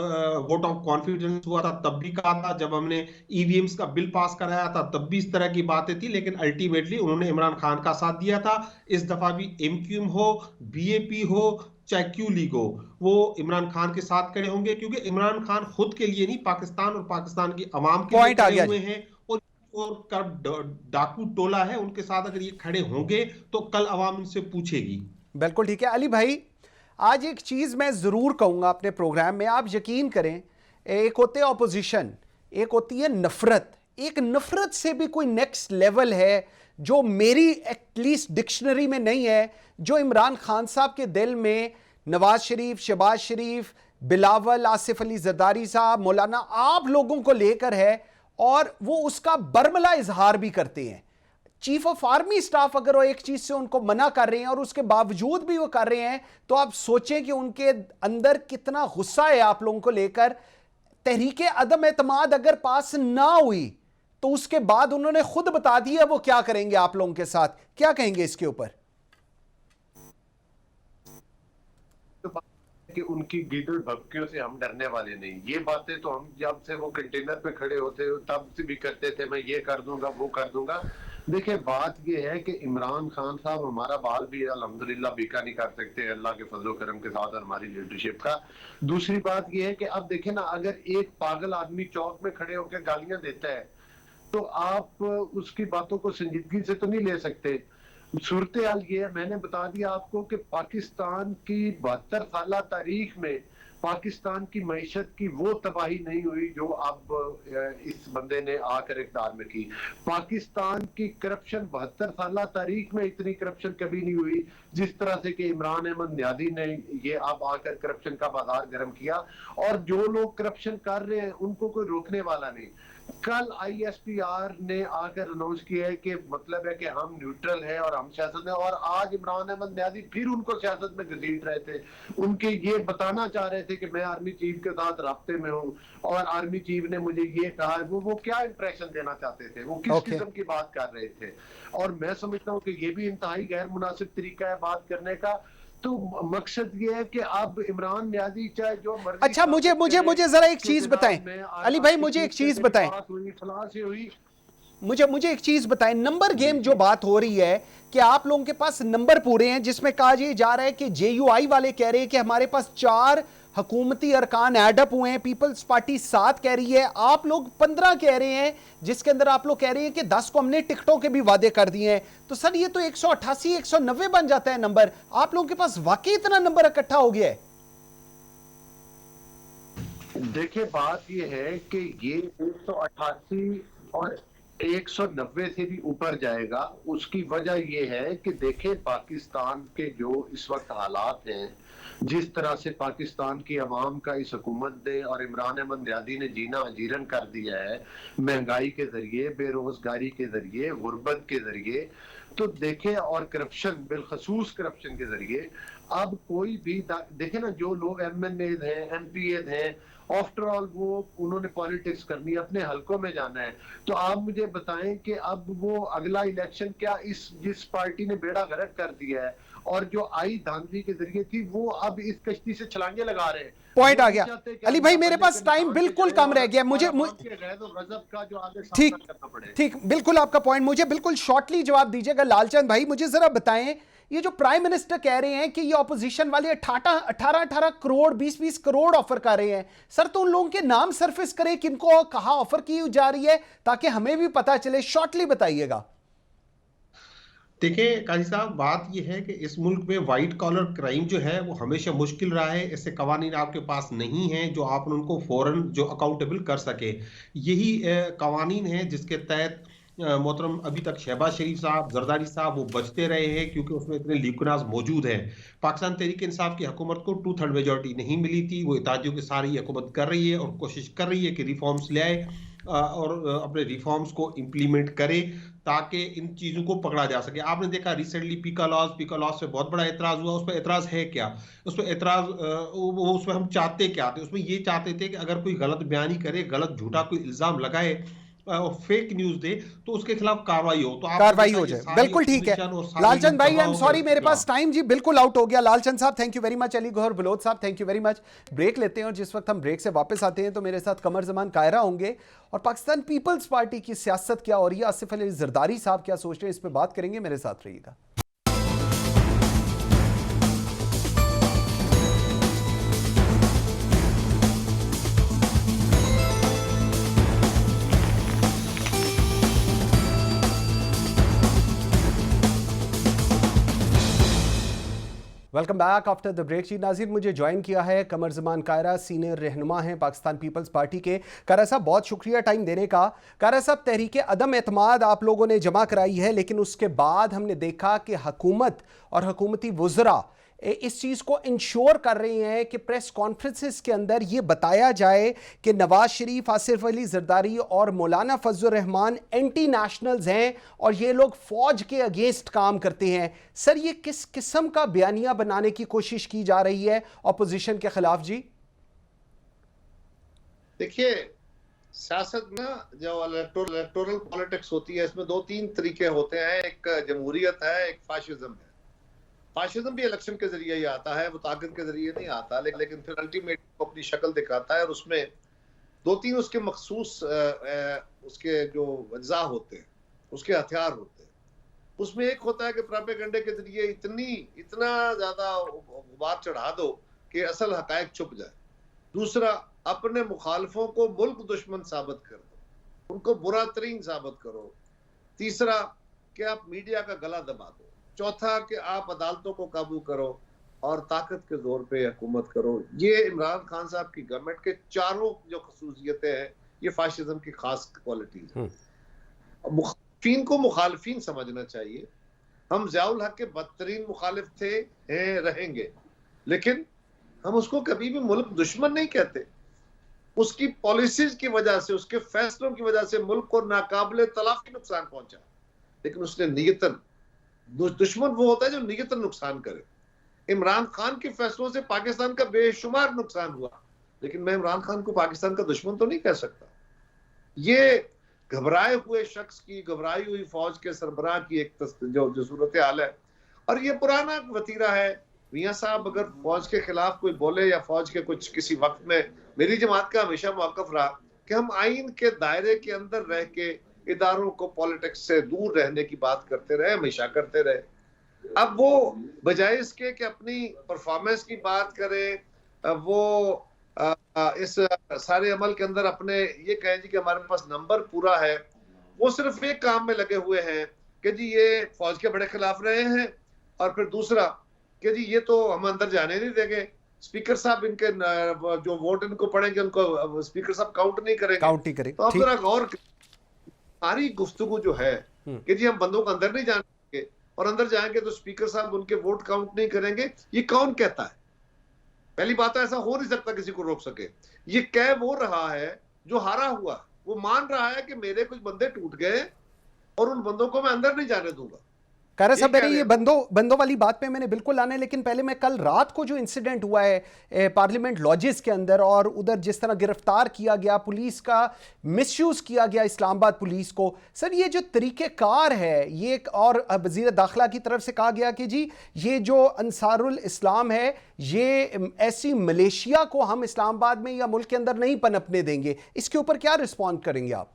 वोट ऑफ कॉन्फिडेंस हुआ था तब भी कहा था, जब हमने ईवीएम्स का बिल पास कराया था तब भी इस तरह की बातें थी, लेकिन अल्टीमेटली उन्होंने इमरान खान का साथ दिया था। इस दफा भी एमक्यूएम हो, बीएपी हो, चाहे क्यू लीग हो, वो इमरान खान के साथ खड़े होंगे, क्योंकि इमरान खान खुद के लिए नहीं, पाकिस्तान और पाकिस्तान की आवाम के लिए खड़े हुए हैं। और डाकू टोला है उनके साथ अगर ये खड़े होंगे तो कल अवाम इनसे पूछेगी। बिल्कुल ठीक है। अली भाई, आज एक चीज मैं जरूर कहूंगा अपने प्रोग्राम में, आप यकीन करें, एक होते हैं ऑपोजिशन, एक होती है नफरत। एक नफरत से भी कोई नेक्स्ट लेवल है जो मेरी एटलीस्ट डिक्शनरी में नहीं है, जो इमरान खान साहब के दिल में नवाज शरीफ, शहबाज शरीफ, बिलावल, आसिफ अली जरदारी साहब, मौलाना, आप लोगों को लेकर है, और वो उसका बरमला इजहार भी करते हैं। चीफ ऑफ आर्मी स्टाफ अगर वो एक चीज से उनको मना कर रहे हैं और उसके बावजूद भी वो कर रहे हैं, तो आप सोचें कि उनके अंदर कितना गुस्सा है आप लोगों को लेकर। तहरीके अदम एतमाद अगर पास ना हुई तो उसके बाद उन्होंने खुद बता दिया वो क्या करेंगे आप लोगों के साथ। क्या कहेंगे इसके ऊपर? कि उनकी गिदड़ भभकियों से हम डरने वाले नहीं। ये बातें तो हम जब से वो कंटेनर पे खड़े होते तब से भी करते थे, मैं ये कर दूंगा वो कर दूंगा। देखिए, बात ये है कि इमरान खान साहब हमारा बाल भी अल्हम्दुलिल्लाह बीका नहीं कर सकते अल्लाह के फजल करम के साथ और हमारी लीडरशिप का। दूसरी बात ये है कि अब देखें ना, अगर एक पागल आदमी चौक में खड़े होकर गालियां देता है तो आप उसकी बातों को संजीदगी से तो नहीं ले सकते। सूरत हाल ये है, मैंने बता दिया आपको कि पाकिस्तान की 72 साल तारीख में पाकिस्तान की मईशत की वो तबाही नहीं हुई जो अब इस बंदे ने आकर इक़्तिदार में की। पाकिस्तान की करप्शन 72 साल तारीख में इतनी करप्शन कभी नहीं हुई जिस तरह से कि इमरान अहमद नियादी ने ये अब आकर करप्शन का बाजार गर्म किया। और जो लोग करप्शन कर रहे हैं उनको कोई रोकने वाला नहीं। कल ISPR ने आकर अनाउंस किया है कि मतलब है कि हम न्यूट्रल है और हम सियासत में, और आज इमरान अहमद नियादी फिर उनको सियासत में घसीट रहे थे। उनके ये बताना चाह रहे थे कि मैं आर्मी चीफ के साथ राब्ते में हूँ और आर्मी चीफ ने मुझे ये कहा। वो क्या इंप्रेशन देना चाहते थे, वो किस किस्म की बात कर रहे थे। और मैं समझता हूँ कि ये भी इंतहाई गैर मुनासिब तरीका है बात करने का। तो मकसद ये है कि अब इमरान नियाज़ी चाहे जो मर्जी। अच्छा, मुझे जरा एक चीज बताएं अली भाई, मुझे एक चीज बताएं, मुझे एक चीज बताएं। नंबर गेम जो बात हो रही है कि आप लोगों के पास नंबर पूरे हैं, जिसमें कहा जा रहा है कि JUI वाले कह रहे हैं कि हमारे पास 4 हुकूमती अरकान एडअप हुए हैं, पीपल्स पार्टी 7 कह रही है, आप लोग 15 कह रहे हैं, जिसके अंदर आप लोग कह रहे हैं कि 10 को हमने टिकटों के भी वादे कर दिए हैं। तो सर ये तो 188 190 बन जाता है नंबर। आप लोगों के पास वाकई इतना नंबर इकट्ठा हो गया है? देखिए, बात ये है कि ये 188 और 190 से भी ऊपर जाएगा। उसकी वजह यह है कि देखें पाकिस्तान के जो इस वक्त हालात हैं, जिस तरह से पाकिस्तान की अवाम का इस हुकूमत ने और इमरान अहमद नियाज़ी ने जीना अजीरन कर दिया है, महंगाई के जरिए, बेरोजगारी के जरिए, गुर्बत के जरिए, तो देखें, और करप्शन, बिलखसूस करप्शन के जरिए। अब कोई भी देखे ना, जो लोग MNA हैं, MPA हैं, आफ्टर ऑल वो उन्होंने पॉलिटिक्स करनी है, अपने हलकों में जाना है। तो आप मुझे बताएं कि अब वो अगला इलेक्शन क्या इस जिस पार्टी ने बेड़ा गर्क कर दिया है और जो आई धांधली के जरिए थी, वो अब इस कश्ती से छलांगे लगा रहे हैं। पॉइंट आ गया अली भाई, मेरे पास टाइम बिल्कुल कम रह गया। मुझे ठीक, बिल्कुल आपका पॉइंट, मुझे बिल्कुल शॉर्टली जवाब दीजिएगा। लालचंद भाई, मुझे जरा बताएं, ये जो प्राइम मिनिस्टर कह रहे हैं कि ये ऑपोजिशन वाले 18 करोड़ 20 करोड़ ऑफर कर रहे हैं, सर तो उन लोगों के नाम सरफेस करें, किनको कहां ऑफर की जा रही है, ताकि हमें भी पता चले। शॉर्टली बताइएगा। देखिए काजी साहब, बात यह है कि इस मुल्क में वाइट कॉलर क्राइम जो है वो हमेशा मुश्किल रहा है। ऐसे कवानीन आपके पास नहीं हैं जो आप उनको फौरन जो अकाउंटेबल कर सके। यही कवानीन है जिसके तहत मोहतरम अभी तक शहबाज शरीफ साहब, जरदारी साहब वो बचते रहे हैं क्योंकि उसमें इतने लीकनाज मौजूद हैं। पाकिस्तान तहरीक इंसाफ की हुकूमत को 2/3 मेजॉरिटी नहीं मिली थी, वो इत्तेहादियों के साथ ही हुकूमत कर रही है और कोशिश कर रही है कि रिफॉर्म्स ले आए और अपने रिफॉर्म्स को इम्प्लीमेंट करे ताकि इन चीज़ों को पकड़ा जा सके। आपने देखा रिसेंटली पीका लॉज पे बहुत बड़ा एतराज़ हुआ। उस पर एतराज़ है क्या? उस पर एतराज़ उसमें हम चाहते क्या थे? उसमें ये चाहते थे कि अगर कोई गलत बयानी करे, गलत झूठा कोई इल्ज़ाम लगाए, फेक न्यूज दे, तो उसके खिलाफ कार्रवाई हो। तो कार्रवाई हो जाए, बिल्कुल ठीक है। लालचंद भाई, आई एम सॉरी, मेरे पास टाइम जी बिल्कुल आउट हो गया। लालचंद साहब thank you very much, Ali Gauhar Baloch साहब thank you very much. Break लेते हैं और जिस वक्त हम ब्रेक से वापस आते हैं तो मेरे साथ कमर जमान कायरा होंगे और पाकिस्तान पीपल्स पार्टी की सियासत क्या हो रही है, आसिफ अली जरदारी साहब क्या सोच रहे हैं, इस पर बात करेंगे। मेरे साथ रहिएगा। Welcome back after the break. जी नाज़रीन, मुझे ज्वाइन किया है कमर जमान कायरा, सीनियर रहनुमा हैं पाकिस्तान पीपल्स पार्टी के। कायरा साहब बहुत शुक्रिया टाइम देने का। कायरा साहब, तहरीक अदम एतमाद आप लोगों ने जमा कराई है, लेकिन उसके बाद हमने देखा कि हुकूमत और हुकूमती वज़रा इस चीज़ को इंश्योर कर रही हैं कि प्रेस कॉन्फ्रेंसेस के अंदर ये बताया जाए कि नवाज शरीफ, आसिफ अली जरदारी और मौलाना फजल रहमान एंटी नेशनल्स हैं और ये लोग फौज के अगेंस्ट काम करते हैं। सर, ये किस किस्म का बयानिया बनाने की कोशिश की जा रही है अपोजिशन के खिलाफ? जी देखिए, सियासत में जो इलेक्टोरल पॉलिटिक्स होती है, इसमें 2-3 तरीके होते हैं। एक जमहूरियत है, एक फाशिज्म है। फाशिज्म भी इलेक्शन के जरिए ही आता है, वो ताकत के जरिए नहीं आता, लेकिन फिर अल्टीमेट अपनी शक्ल दिखाता है और उसमें 2-3 उसके मखसूस उसके जो अज्जा होते हैं, उसके हथियार होते हैं। उसमें एक होता है कि प्रोपेगेंडा के जरिए इतना ज्यादा गुबार चढ़ा दो कि असल हकायक छुप जाए। दूसरा, अपने मुखालफों को मुल्क दुश्मन साबित कर दो, उनको बुरा तरीन साबित करो। तीसरा, कि आप मीडिया का गला दबा दो। चौथा, कि आप अदालतों को काबू करो और ताकत के जोर पे हुकूमत करो। ये इमरान खान साहब की गवर्नमेंट के चारों जो खसूसियतें हैं, ये फाशिज्म की खास क्वालिटीज हैं। मुखालिफिन को मुखालिफिन समझना चाहिए। हम ज़ियाउल हक के बदतरीन मुखालिफ थे, हैं, रहेंगे, लेकिन हम उसको कभी भी मुल्क दुश्मन नहीं कहते। उसकी पॉलिसीज की वजह से, उसके फैसलों की वजह से मुल्क को नाकाबिले तलाफी नुकसान पहुंचा, लेकिन उसने नियतन, दुश्मन वो होता है जो नियतन नुकसान करे। इमरान खान के फैसलों से पाकिस्तान का बेशुमार नुकसान हुआ, लेकिन मैं इमरान खान को पाकिस्तान का दुश्मन तो नहीं कह सकता। ये घबराए हुए शख्स की, घबराई हुई फौज के सरबराह की एक जो सूरत हाल है, और ये पुराना वतीरा है। मियां साहब अगर फौज के खिलाफ कोई बोले या फौज के कुछ किसी वक्त में, मेरी जमात का हमेशा मौकफ रहा कि हम आइन के दायरे के अंदर रह के इदारों को पॉलिटिक्स से दूर रहने की बात करते रहे, हमेशा करते रहे। अब वो बजाय इसके कि अपनी परफॉर्मेंस की बात करें, वो इस सारे अमल के अंदर अपने ये कहें जी कि हमारे पास नंबर पूरा है, वो सिर्फ एक काम में लगे हुए हैं कि जी ये फौज के बड़े खिलाफ रहे हैं, और फिर दूसरा कि जी ये तो हम अंदर जाने नहीं देंगे। स्पीकर साहब इनके जो वोट इनको पड़ेंगे उनको स्पीकर साहब काउंट नहीं करेंगे। तो आप जरा गौर, सारी गुफ्तगू जो है कि जी हम बंदों को अंदर नहीं जाएंगे और अंदर जाएंगे तो स्पीकर साहब उनके वोट काउंट नहीं करेंगे, ये कौन कहता है? पहली बात है, ऐसा हो नहीं सकता किसी को रोक सके। ये कह वो रहा है जो हारा हुआ, वो मान रहा है कि मेरे कुछ बंदे टूट गए और उन बंदों को मैं अंदर नहीं जाने दूंगा। कायरा साहब, मेरे ये बंदों वाली बात पे मैंने बिल्कुल आना है, लेकिन पहले मैं कल रात को जो इंसिडेंट हुआ है पार्लियामेंट लॉजेस के अंदर और उधर जिस तरह गिरफ्तार किया गया, पुलिस का मिसयूज किया गया इस्लामाबाद पुलिस को, सर ये जो तरीक़ेकार है, ये और वज़ीर दाखिला की तरफ से कहा गया कि जी ये जो अंसारुल इस्लाम है, ये ऐसी मलेशिया को हम इस्लामाबाद में या मुल्क के अंदर नहीं पनपने देंगे, इसके ऊपर क्या रिस्पॉन्ड करेंगे आप?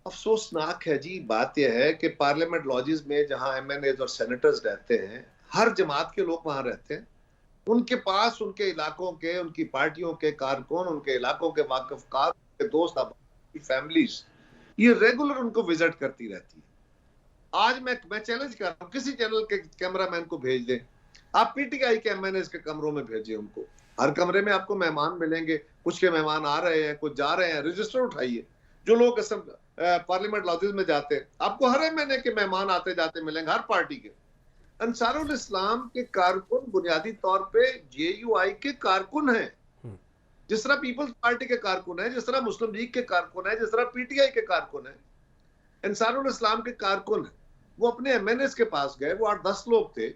अफसोसनाक है जी। बात यह है कि पार्लियामेंट लॉजेस में जहां एमएनएज और सेनेटर्स रहते हैं, हर जमात के लोग वहां रहते हैं। उनके पास उनके इलाकों के, उनकी पार्टियों के कारकुन, उनके इलाकों के वाकिफकार, उनके दोस्त, फैमिलीज, ये रेगुलर उनको विजिट करती रहती है। आज मैं चैलेंज कर रहा हूँ, किसी चैनल के कैमरामैन को भेज दें, आप पीटीआई के एमएनएज के कमरों में भेजिए उनको। हर कमरे में आपको मेहमान मिलेंगे, कुछ के मेहमान आ रहे हैं, कुछ जा रहे हैं, रजिस्टर उठाइए। जो लोग पार्लियामेंट लॉजेस में जाते हैं, आपको हर महीने के मेहमान आते जाते मिलेंगे हर पार्टी के। अंसारुल इस्लाम के कारकुन बुनियादी तौर पे जेयूआई के कारकुन हैं, जिस तरह पीपल्स पार्टी के कारकुन है, जिस तरह मुस्लिम लीग के कारकुन है, जिस तरह पीटीआई के कारकुन है, अंसारुल इस्लाम के कारकुन है। वो अपने एमएनएस के पास गए, वो 8-10 लोग थे,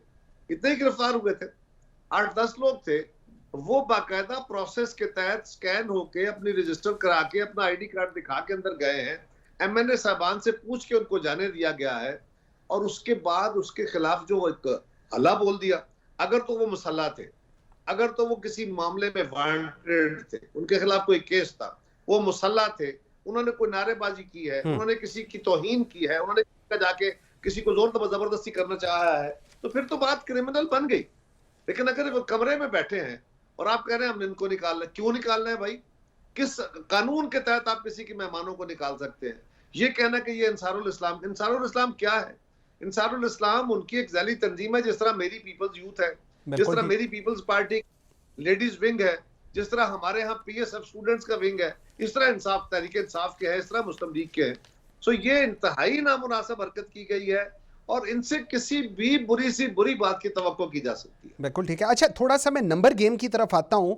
इतने ही गिरफ्तार हुए थे, 8-10 लोग थे। वो बाकायदा प्रोसेस के तहत स्कैन होके अपनी रजिस्टर करा के अपना आईडी कार्ड दिखा के अंदर गए हैं। एमएनए साहबान से पूछ के उनको जाने दिया गया है और उसके बाद उसके खिलाफ जो एक हल्ला बोल दिया, अगर तो वो मुसल्ला थे, अगर तो वो किसी मामले में वांटेड थे, उनके खिलाफ कोई केस था, वो मुसल्ला थे, उन्होंने कोई नारेबाजी की है, उन्होंने किसी की तौहीन की है, उन्होंने जाके किसी को जोर जबरदस्ती करना चाहा है, तो फिर तो बात क्रिमिनल बन गई। लेकिन अगर वो कमरे में बैठे हैं और आप कह रहे हैं हम इनको निकालना, क्यों निकालना है भाई? किस कानून के तहत आप किसी के मेहमानों को निकाल सकते हैं? ये कहना कि ये अंसारुल इस्लाम क्या है? अंसारुल इस्लाम उनकी एक जैली तंजीम है, जिस तरह मेरी पीपल्स यूथ है, जिस तरह मेरी पीपल्स पार्टी लेडीज विंग है, जिस तरह हमारे यहाँ पीएसएफ स्टूडेंट्स का विंग है, इस तरह इंसाफ तहरीक इंसाफ के है, इस तरह मुस्लिम लीग के हैं। सो ये इंतहाई नामुनासिब हरकत की गई है और इनसे किसी भी बुरी बात की तवक्को की जा सकती है। बिल्कुल ठीक है। अच्छा, थोड़ा सा मैं नंबर गेम की तरफ आता हूं।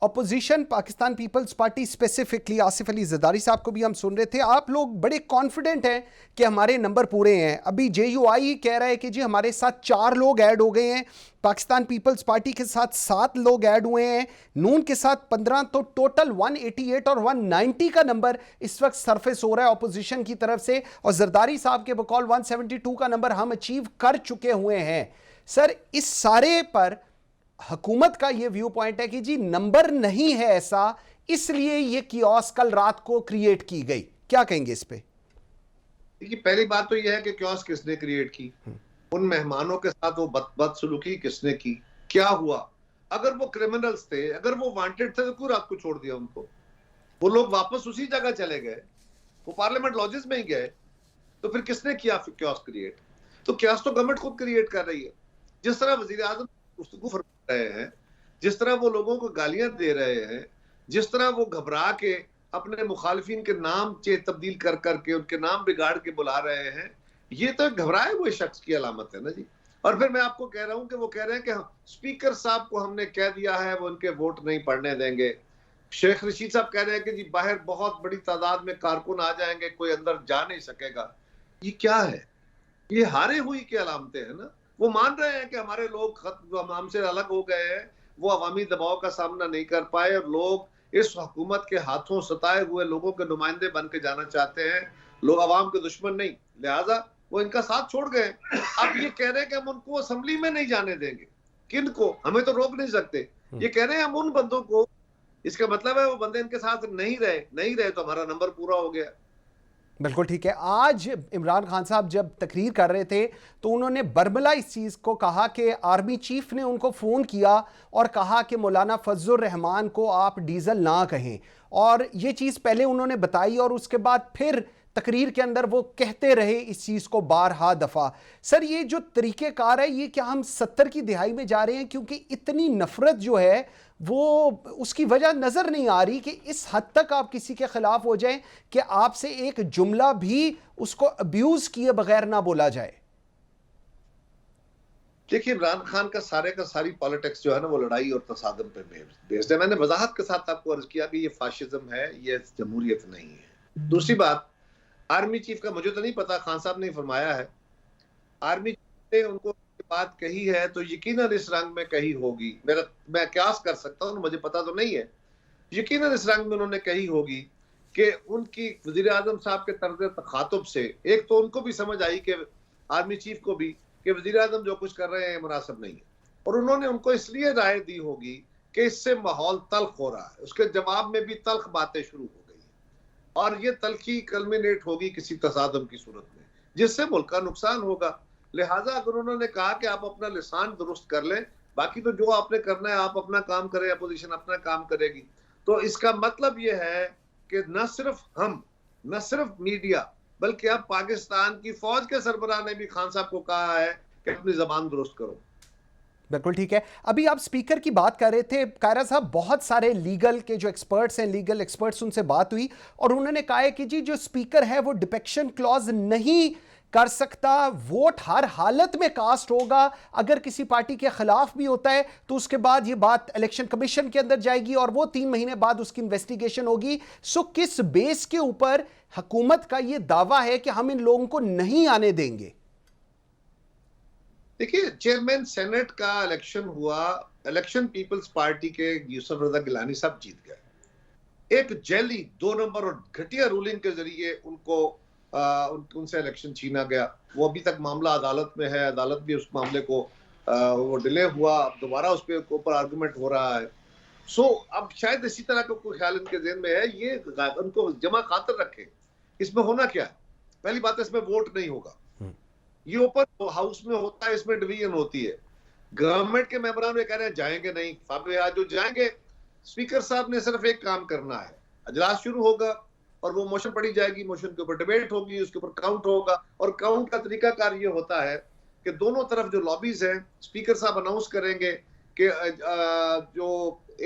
अपोजिशन पाकिस्तान पीपल्स पार्टी स्पेसिफिकली आसिफ अली जरदारी साहब को भी हम सुन रहे थे, आप लोग बड़े कॉन्फिडेंट हैं कि हमारे नंबर पूरे हैं। अभी जेयूआई कह रहा है कि जी हमारे साथ 4 लोग ऐड हो गए हैं, पाकिस्तान पीपल्स पार्टी के साथ 7 लोग ऐड हुए हैं, नून के साथ 15, तो टोटल 188 और 190 का नंबर इस वक्त सरफेस हो रहा है अपोजिशन की तरफ से, और जरदारी साहब के बकौल 172 का नंबर हम अचीव कर चुके हुए हैं। सर, इस सारे पर हुकूमत का यह व्यू पॉइंट है कि जी नंबर नहीं है ऐसा, इसलिए ये कियोस कल रात को क्रिएट की गई। क्या कहेंगे इस पे? देखिए, पहली बात तो यह है कि कियोस किसने क्रिएट की, उन मेहमानों के साथ वो बदसलूकी किसने की, क्या हुआ? अगर वो क्रिमिनल्स थे, अगर वो वांटेड थे, तो क्यों रात को छोड़ दिया उनको? वो लोग वापस उसी जगह चले गए, वो पार्लियामेंट लॉजेस में ही गए, तो फिर किसने किया कियोस क्रिएट? तो कियोस तो गवर्नमेंट खुद क्रिएट कर रही है। जिस तरह वजीर आजम गुफ्तगू फरमा रहे हैं, जिस तरह वो लोगों को गालियां दे रहे हैं, जिस तरह वो घबरा के अपने मुखालिफिन के नाम तब्दील कर करके उनके नाम बिगाड़ के बुला रहे हैं, ये तो घबराए हुए शख्स की अलामत है ना जी। और फिर मैं आपको कह रहा हूं कि वो कह रहे हैं कि स्पीकर साहब को हमने कह दिया है वो उनके वोट नहीं पड़ने देंगे। शेख रशीद साहब कह रहे हैं कि जी बाहर बहुत बड़ी तादाद में कारकुन आ जाएंगे, कोई अंदर जा नहीं सकेगा। ये क्या है? ये हारे हुई की अलामतें हैं ना। वो मान रहे हैं कि हमारे लोग हमसे अलग हो गए हैं, वो अवामी दबाव का सामना नहीं कर पाए और लोग इस हुकूमत के हाथों सताए हुए लोगों के नुमाइंदे बन के जाना चाहते हैं, लोग अवाम के दुश्मन नहीं, लिहाजा वो इनका साथ छोड़ गए। अब ये कह रहे हैं कि हम उनको असेंबली में नहीं जाने देंगे। किन को? हमें तो रोक नहीं सकते। ये कह रहे हैं हम उन बंदों को, इसका मतलब है वो बंदे इनके साथ नहीं रहे तो हमारा नंबर पूरा हो गया। बिल्कुल ठीक है। आज इमरान खान साहब जब तकरीर कर रहे थे तो उन्होंने बरमला इस चीज़ को कहा कि आर्मी चीफ ने उनको फ़ोन किया और कहा कि मौलाना फजलुर रहमान को आप डीजल ना कहें, और ये चीज़ पहले उन्होंने बताई और उसके बाद फिर तकरीर के अंदर वो कहते रहे इस चीज़ को बारहा दफ़ा। सर, ये जो तरीक़ेकार है, ये क्या हम 70 की दिहाई में जा रहे हैं? क्योंकि इतनी नफ़रत जो है वो उसकी वजह नज़र नहीं आ रही कि इस हद तक आप किसी के ख़िलाफ़ हो जाएं कि आपसे एक जुमला भी उसको अब्यूज़ किए बगैर ना बोला जाए। देखिए, इमरान खान का सारी पॉलिटिक्स जो है ना, वो लड़ाई और तसादम पे बेस्ड है। मैंने वजाहत के साथ आपको अर्ज किया कि ये फाशिज्म है, ये जमहूरियत नहीं है। दूसरी बात, आर्मी चीफ का मुझे तो नहीं पता, खान साहब ने फरमाया है, आर्मी चीफ ने उनको बात कही है तो यकीनन इस रंग में कही होगी। मैं क्यास कर सकता हूँ, मुझे पता तो नहीं है, यकीनन इस रंग में उन्होंने कही होगी कि उनकी वजीर आजम साहब के तर्ज तखातुब से एक तो उनको भी समझ आई कि आर्मी चीफ को भी कि वजीर आजम जो कुछ कर रहे हैं मुनासिब नहीं है, और उन्होंने उनको इसलिए राय दी होगी कि इससे माहौल तल्ख हो रहा है। उसके जवाब में भी तल्ख बातें शुरू हो गई और ये तल्खी कल्मिनेट होगी किसी तसादम की सूरत में, जिससे मुल्क का नुकसान होगा। लिहाजा अगर उन्होंने कहा कि आप अपना लिसान दुरुस्त कर लें, बाकी तो जो आपने करना है आप अपना काम करें, अपोजिशन अपना काम करेगी, तो इसका मतलब यह है कि न सिर्फ हम, न सिर्फ मीडिया, बल्कि अब पाकिस्तान की फौज के सरबराह ने भी खान साहब को कहा है कि अपनी जबान दुरुस्त करो। बिल्कुल ठीक है। अभी आप स्पीकर की बात कर रहे थे कायरा साहब, बहुत सारे लीगल के जो एक्सपर्ट्स हैं, लीगल एक्सपर्ट्स, उनसे बात हुई और उन्होंने कहा है कि जी जो स्पीकर है वो डिफेक्शन क्लॉज नहीं कर सकता, वोट हर हालत में कास्ट होगा, अगर किसी पार्टी के खिलाफ भी होता है तो उसके बाद ये बात इलेक्शन कमीशन के अंदर जाएगी और वो 3 महीने बाद उसकी इन्वेस्टिगेशन होगी। सो किस बेस के ऊपर हुकूमत का ये दावा है कि हम इन लोगों को नहीं आने देंगे? देखिए, चेयरमैन सेनेट का इलेक्शन हुआ, इलेक्शन पीपल्स पार्टी के यूसुफ रजा गिलानी साहब जीत गए। एक जेली 2 नंबर और घटिया रूलिंग के जरिए उनसे इलेक्शन छीना गया। वो अभी तक मामला अदालत में है, अदालत भी उस मामले को वो डिले हुआ, अब दोबारा उस पे ऊपर आर्गुमेंट हो रहा है। सो अब शायद इसी तरह का कोई ख्याल इनके ज़हन में है, ये उनको जमा खातर रखे। इसमें होना क्या है? पहली बात है, इसमें वोट नहीं होगा, ये ओपन हाउस में होता है, इसमें डिवीजन होती है। गवर्नमेंट के मेंबरान कह रहे हैं जाएंगे नहीं, साहब जो जाएंगे, स्पीकर साहब ने सिर्फ एक काम करना है, अजलास शुरू होगा और वो मोशन पढ़ी जाएगी, मोशन के ऊपर डिबेट होगी, उसके ऊपर काउंट होगा। और काउंट का तरीकाकार ये होता है कि दोनों तरफ जो लॉबीज हैं, स्पीकर साहब अनाउंस करेंगे कि जो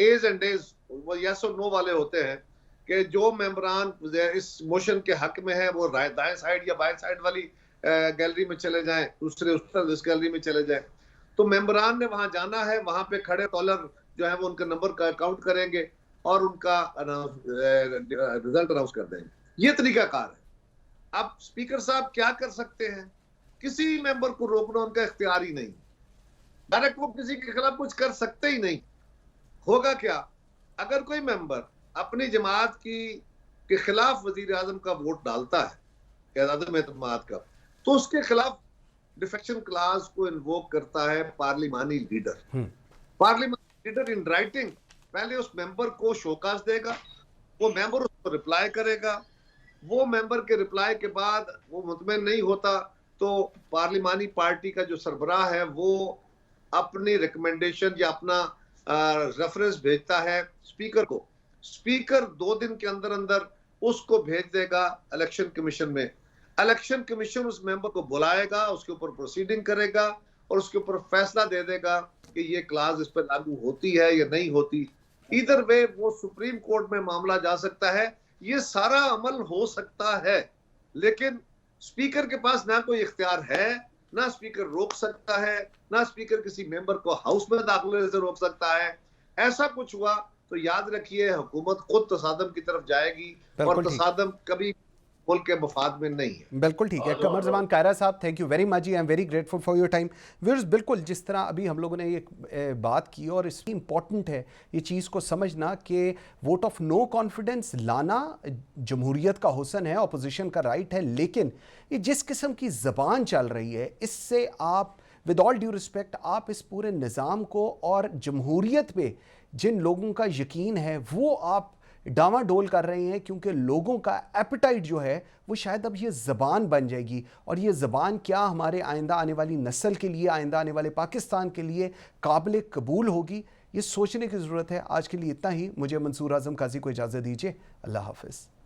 एज एंड डेज वो यस और नो वाले होते हैं कि जो मेंबरान इस मोशन के हक में है वो दाएं साइड या बाएं साइड वाली गैलरी में चले जाएं, दूसरे उस तरफ इस गैलरी में चले जाएं। तो मेंबरान ने वहां जाना है, वहां पे खड़े कॉलर जो है वो उनका नंबर का काउंट करेंगे और उनका रिजल्ट अनाउंस कर देंगे। ये तरीकाकार है। अब स्पीकर साहब क्या कर सकते हैं? किसी मेंबर को रोकना उनका इख्तियार ही नहीं, डायरेक्ट वो किसी के खिलाफ कुछ कर सकते ही नहीं। होगा क्या, अगर कोई मेंबर अपनी जमात के खिलाफ वजीर आजम का वोट डालता है, अदम एतमाद का, तो उसके खिलाफ डिफेक्शन क्लास को इन्वोक करता है पार्लिमानी लीडर। पार्लिमानी लीडर इन राइटिंग पहले उस मेंबर को शोकाज देगा, वो मेंबर उसको रिप्लाई करेगा, वो मेंबर के रिप्लाई के बाद वो मुतमईन नहीं होता तो पार्लिमानी पार्टी का जो सरबराह है वो अपनी रिकमेंडेशन या अपना रेफरेंस भेजता है स्पीकर को। स्पीकर 2 दिन के अंदर अंदर उसको भेज देगा इलेक्शन कमीशन में। इलेक्शन कमीशन उस मेंबर को बुलाएगा, उसके ऊपर प्रोसीडिंग करेगा और उसके ऊपर फैसला दे देगा कि ये क्लास इस पर लागू होती है या नहीं होती। इधर वे वो सुप्रीम कोर्ट में मामला जा सकता है। ये सारा अमल हो सकता है, लेकिन स्पीकर के पास ना कोई इख्तियार है, ना स्पीकर रोक सकता है, ना स्पीकर किसी मेंबर को हाउस में दाखिले से रोक सकता है। ऐसा कुछ हुआ तो याद रखिए हुकूमत खुद तसादम की तरफ जाएगी और तसादम कभी मुल्क के मफाद में नहीं है। बिल्कुल ठीक है। कमर जमान कायरा साहब, थैंक यू वेरी मच जी, I am very grateful for your time. Viewers, बिल्कुल जिस तरह अभी हम लोगों ने ये बात की और इसकी इम्पॉर्टेंट है ये चीज़ को समझना कि वोट ऑफ नो कॉन्फिडेंस लाना जमहूरियत का हुस्न है, अपोजिशन का राइट है, लेकिन ये जिस किस्म की ज़बान चल रही है इससे आप विद ऑल ड्यू रिस्पेक्ट आप इस पूरे निज़ाम को और जमहूरियत पे जिन लोगों का यकीन है वो आप डामाडोल कर रहे हैं, क्योंकि लोगों का एपेटाइट जो है वो शायद अब ये ज़बान बन जाएगी और ये ज़बान क्या हमारे आइंदा आने वाली नस्ल के लिए, आइंदा आने वाले पाकिस्तान के लिए काबिल कबूल होगी, ये सोचने की ज़रूरत है। आज के लिए इतना ही। मुझे मंसूर आज़म काजी को इजाज़त दीजिए। अल्लाह हाफ़िज़।